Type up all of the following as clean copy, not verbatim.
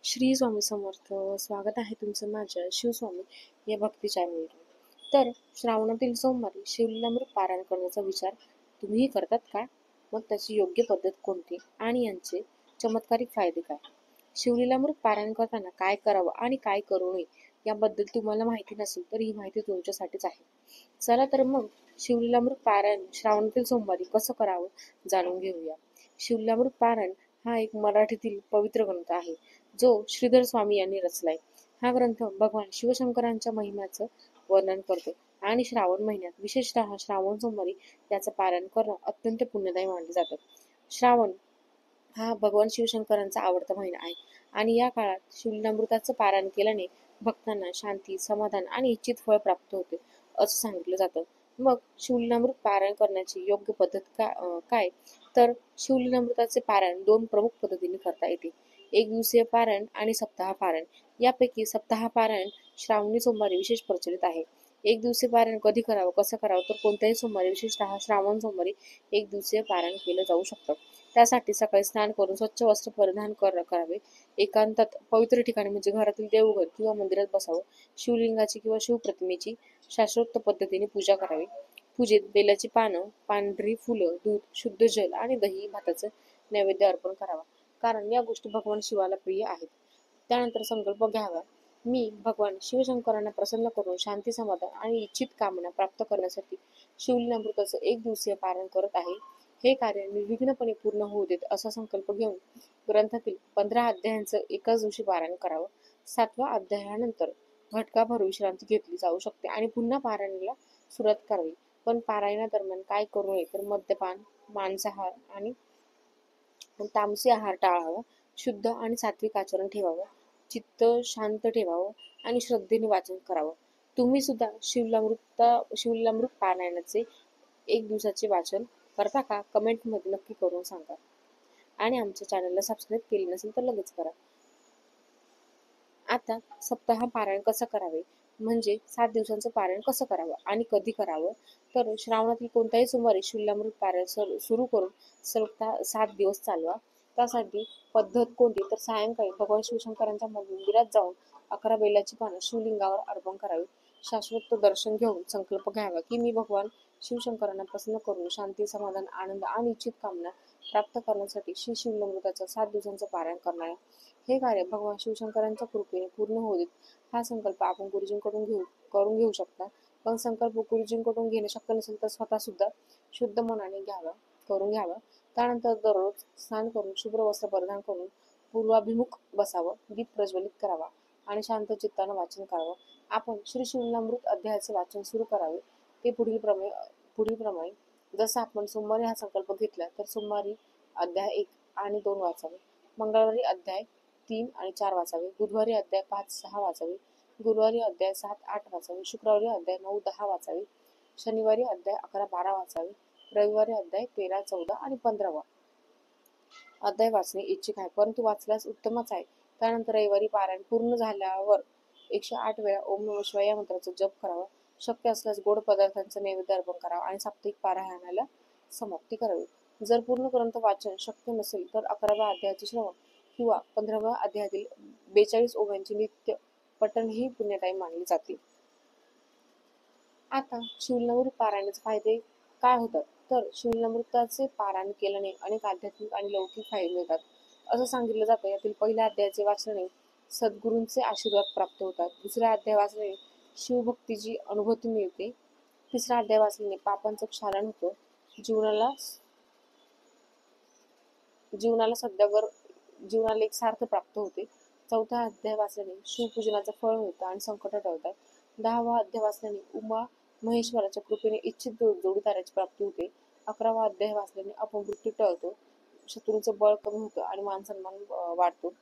श्री स्वामी समर्थ. स्वागत आहे तुमचं माझ्या शिवस्वामी या भक्ती चॅनलवर. तर श्रावणातील सोमवारी शिवलीलामृत पारायण करण्याचा विचार तुम्हीही करतात का? मग त्याची योग्य पद्धत कोणती आणि यांचे चमत्कारिक फायदे काय? शिवलीलामृत पारायण करताना काय करावं आणि काय करू नये याबद्दल तुम्हाला माहिती नसेल तर ही माहिती तुमच्यासाठीच आहे. चला तर मग शिवलीलामृत पारायण श्रावणातील सोमवारी कसं करावं जाणून घेऊया. शिवलीलामृत पारायण हा एक मराठीतील पवित्र ग्रंथ आहे जो श्रीधर स्वामी यांनी रचलाय. हा ग्रंथ भगवान शिवशंकरांच्या महिम्याचं वर्णन करतो आणि श्रावण महिन्यात विशेषतः श्रावण सोमवारी याचं पारायण करणं अत्यंत पुण्यदायी मानले जातं. श्रावण हा भगवान शिवशंकरांचा आवडता महिना आहे आणि या काळात शिवलीलामृताचं पारायण केल्याने भक्तांना शांती, समाधान आणि इच्छित फळ प्राप्त होते असं सांगितलं जातं. मग शिवलीलामृत पारायण करण्याची योग्य पद्धत काय? तर शिवलीलामृताचे पारायण दोन प्रमुख पद्धतीने करता येते. एक दिवसीय पारायण आणि सप्ताह पारायण. यापैकी सप्ताह पारायण श्रावणी सोमवारी विशेष प्रचलित आहे. एक दिवसीय पारायण कधी करावं, कसं करावं, तर कोणत्याही सोमवारी विशेषतः श्रावण सोमवारी एक दिवसीय पारायण केलं जाऊ शकतं. त्यासाठी सकाळी स्नान करून स्वच्छ वस्त्र परिधान करावे. एकांतात पवित्र ठिकाणी म्हणजे घरातील देवघर किंवा मंदिरात बसावं. शिवलिंगाची किंवा शिवप्रतिमेची शास्त्रोक्त पद्धतीने पूजा करावी. पूजेत बेलाची पानं, पांढरी फुलं, दूध, शुद्ध जल आणि दही भाताचं नैवेद्य अर्पण करावा, कारण या गोष्टी भगवान शिवाला प्रिय आहेत. त्यानंतर संकल्प घ्यावा. मी भगवान शिवशंकरांना प्रसन्न करून शांती, समाधान आणि इच्छित कामना प्राप्त करण्यासाठी शिवलीलामृताचं एक दिवसीय पारायण करत आहे. हे कार्य निर्विघ्नपणे पूर्ण होऊ देत असा संकल्प घेऊन ग्रंथातील 15 अध्यायांचं एकाच दिवशी पारायण करावं. 7व्या अध्यायानंतर घटकाभर विश्रांती घेतली जाऊ शकते आणि पुन्हा पारायणाला सुरुवात करावी. पण पारायणादरम्यान काय करू नये तर मद्यपान, मांसाहार आणि तामसी आहार टाळावा. शुद्ध आणि सात्विक आचरण ठेवावं. चित्त शांत ठेवावं आणि श्रद्धेने वाचन करावं. तुम्ही सुद्धा शिवलीलामृत पारायणाचे एक दिवसाचे वाचन करता का? कमेंटमध्ये नक्की करून सांगा. आणि आमच्या चॅनलला सबस्क्राईब केले नसेल तर लगेच करा. आता सप्ताह पारायण कसं करावे, म्हणजे 7 दिवसांचं पारायण कसं करावं आणि कधी करावं, तर श्रावणातील कोणत्याही सोमवारी शिवलीलामृत पारायण सुरू करून सप्ताह 7 दिवस चालवा. त्यासाठी पद्धत कोणती, तर सायंकाळी भगवान शिवशंकरांच्या मंदिरात जाऊन 11 बेलाची पानं शिवलिंगावर अर्पण करावी. शाश्वत दर्शन घेऊन संकल्प घ्यावा की मी भगवान शिवशंकरांना प्रसन्न करून शांती, समाधान, आनंद आणि इच्छित कामना प्राप्त करण्यासाठी श्री शिवलिंगाचं 7 दिवसांचं पारायण करणार आहे. हे कार्य भगवान शिवशंकरांच्या कृपेने पूर्ण होऊ देत. हा संकल्प आपण गुरुजींकडून करून घेऊ शकता. पण संकल्प गुरुजींकडून घेणे शक्य नसेल तर स्वतः सुद्धा शुद्ध मनाने करून घ्यावा. त्यानंतर दररोज स्नान करून शुभ्र वस्त्र परिधान करून पूर्वाभिमुख बसावं. दीप प्रज्वलित करावा आणि शांत चित्तानं वाचन करावं. आपण श्री शिवलीलामृत अध्यायाचे वाचन सुरू करावे. ते पुढील प्रमाणे जसं आपण सोमवारी हा संकल्प घेतला तर सोमवारी अध्याय 1 आणि 2 वाचावे. मंगळवारी अध्याय 3 आणि 4 वाचावे. बुधवारी अध्याय 5-6 वाचावे. गुरुवारी अध्याय 7-8 वाचावे. शुक्रवारी अध्याय 9-10 वाचावे. शनिवारी अध्याय 11-12 वाचावे. रविवारी अध्याय 13-14 आणि 15वा अध्याय वाचणे इच्छित आहे, परंतु वाचल्यास उत्तमच आहे. त्यानंतर रविवारी पारायण पूर्ण झाल्यावर 108 वेळा ओम नमः शिवाय या मंत्राचा जप करावा. शक्य असल्यास गोड पदार्थांचं नैवेद्य अर्पण करावा आणि साप्ताहिक पारायणाला समाप्ती करावी. जर पूर्ण ग्रंथ वाचन शक्य नसेल तर 11व्या अध्यायाचे श्रवण किंवा 15व्या अध्यायातील 42 ओव्यांचे नित्य पठण ही पुण्यदायी मानले जाते. आता शिवलीलामृत पारायणाचे फायदे काय होतात, तर शिवलीलामृताचे पारायण केल्याने अनेक आध्यात्मिक आणि लौकिक फायदे होतात असं सांगितलं जातं. यातील पहिल्या अध्यायाचे वाचनाने सद्गुरूंचे आशीर्वाद प्राप्त होतात. दुसऱ्या अध्याय वाचल्याने शिवभक्तीची अनुभूती मिळते. तिसरा अध्याय वाचल्याने पापांचं क्षालन होतं. जीवनाला जीवनाला सध्यावर जीवनाला एक सार्थ प्राप्त होते. चौथा अध्याय वाचल्याने शिवपूजनाचं फळ होतं आणि संकट टळतात. 10वा अध्याय वाचल्याने उमा महेश्वराच्या कृपेने इच्छित जोडीदाराची प्राप्ती होते. 11वा अध्याय वाचल्याने अपमृत्यू टळतो, शत्रूंचं बळ कमी होतं आणि मानसन्मान वाढतो.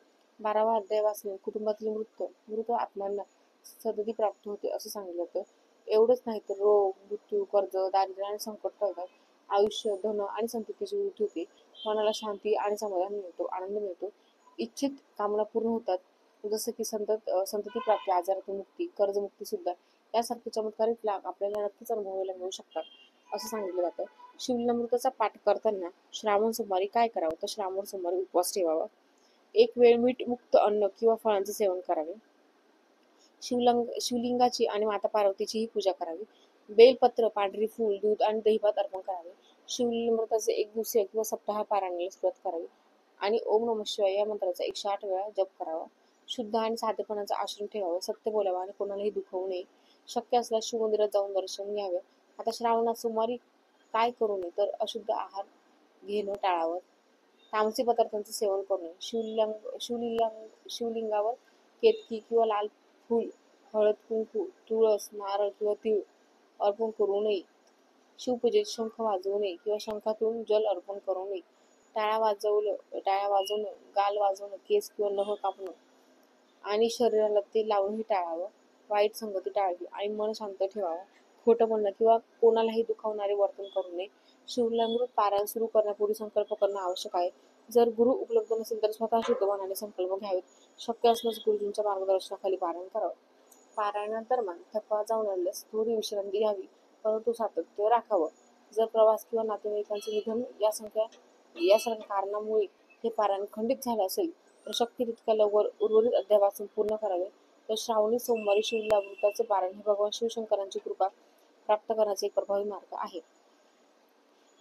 12वा अध्याय वाचल्याने कुटुंबातील मृत आत्म्यांना सद्गती प्राप्त होते असं सांगितलं होतं. एवढंच नाही तर रोग, मृत्यू, कर्ज, दारिद्र्य आणि संकट टळतात. आयुष्य, धन आणि संततीची वृद्धी होते. मनाला शांती आणि समाधान मिळतो, आनंद मिळतो. इच्छित कामना पूर्ण होतात, जसं की संतती प्राप्ती, आजारातून मुक्ती, कर्जमुक्ती सुद्धा. यासारखे चमत्कारिक लाभ आपल्याला नक्कीच अनुभवायला मिळू शकतात असं सांगितलं जातं. शिवलीलामृताचा पाठ करताना श्रावण सोमवारी काय करावं, तर श्रावण सोमवारी उपवास ठेवावा. एक वेळ मीठ मुक्त अन्न किंवा फळांचे सेवन करावे. शिवलिंगाची आणि माता पार्वतीचीही पूजा करावी. बेलपत्र, पांढरी फूल, दूध आणि दहीभात अर्पण करावे. शिवलिंगाचे एक दिवसीय किंवा सप्ताह पारायणाला सुरुवात करावी आणि ओम नमः शिवाय या मंत्राचा 108 वेळा जप करावा. शुद्ध आणि साधेपणाचा आश्रम ठेवावा. सत्य बोलावं आणि कोणालाही दुखवू नये. शक्य असल्यास शिवमंदिरात जाऊन दर्शन घ्यावे. आता श्रावणात सोमवारी काय करू नये तर अशुद्ध आहार घेणं टाळावं. तामसी पदार्थांचे सेवन करू नये. शिवलिंगावर केतकी किंवा लाल फूल, हळद, कुंकू, तुळस, नारळ किंवा तीळ अर्पण करू नये. शिवपूजेत शंख वाजवू नये किंवा शंखातून जल अर्पण करू नये. टाळ्या वाजवणं, गाल वाजवणं, केस किंवा नख कापणं आणि शरीराला ते लावूनही टाळावं. वाईट संगती टाळावी आणि मन शांत ठेवावं. खोटं बोलणं किंवा कोणालाही दुखावणारे वर्तन करू नये. शिवलिंगामृत पारायण सुरू करण्यापूर्वी संकल्प करणं आवश्यक आहे. जर गुरु उपलब्ध नसेल तर स्वतः शुद्ध मनाने संकल्प घ्यावेत. शक्य असल्यास गुरुजींच्या मार्गदर्शनाखाली पारायण करावं. पारायणादरम्यान थकवा जाणवल्यास थोडी विश्रांती घ्यावी, परंतु सातत्य राखावं. जर प्रवास किंवा नातेवाईकांचे निधन यासारख्या कारणामुळे हे पारायण खंडित झालं असेल तर शक्य तितक्या लवकर उर्वरित अध्याय वाचून पूर्ण करावे. तर श्रावणी सोमवारी शिवलिंगामृताचे पारायण हे भगवान शिवशंकरांची कृपा प्राप्त करण्याचा एक प्रभावी मार्ग आहे.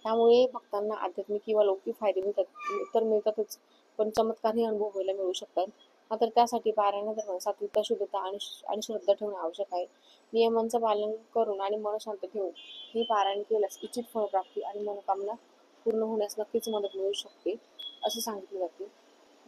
त्यामुळे भक्तांना आध्यात्मिक किंवा लौकिक फायदे मिळतातच, पण चमत्कारही अनुभवायला मिळू शकतात. मात्र त्यासाठी पारायणादरम्यान सात्विकता, शुद्धता आणि श्रद्धा ठेवणे आवश्यक आहे. नियमांचं पालन करून आणि मन शांत ठेवून हे पारायण केल्यास इच्छित फळप्राप्ती आणि मनोकामना पूर्ण होण्यास नक्कीच मदत मिळू शकते, असे सांगितले जाते.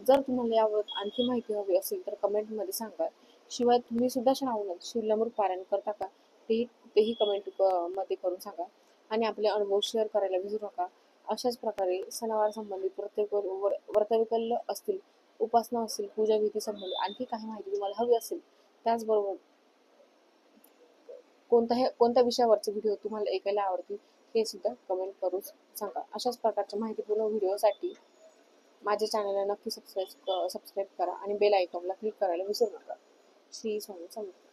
जर तुम्हाला यावर आणखी माहिती हवी असेल तर कमेंटमध्ये सांगा. शिवाय तुम्ही सुद्धा श्रावणात शिवलिंगामृत पारायण करता का तेही कमेंट मध्ये करून सांगा आणि आपले अनुभव शेअर करायला विसरू नका. अशाच प्रकारे सणावार संबंधित प्रत्येक व्रतविकल्य असतील, उपासना असतील, पूजा विधी संबंधित आणखी काही माहिती तुम्हाला हवी असेल, त्याचबरोबर कोणत्या विषयावरचे व्हिडिओ तुम्हाला ऐकायला आवडतील हे सुद्धा कमेंट करून सांगा. अशाच प्रकारच्या माहितीपूर्ण व्हिडिओसाठी माझ्या चॅनलला नक्की सबस्क्राईब करा आणि बेल आयकॉनला क्लिक करायला विसरू नका. श्री स्वामी समर्थ.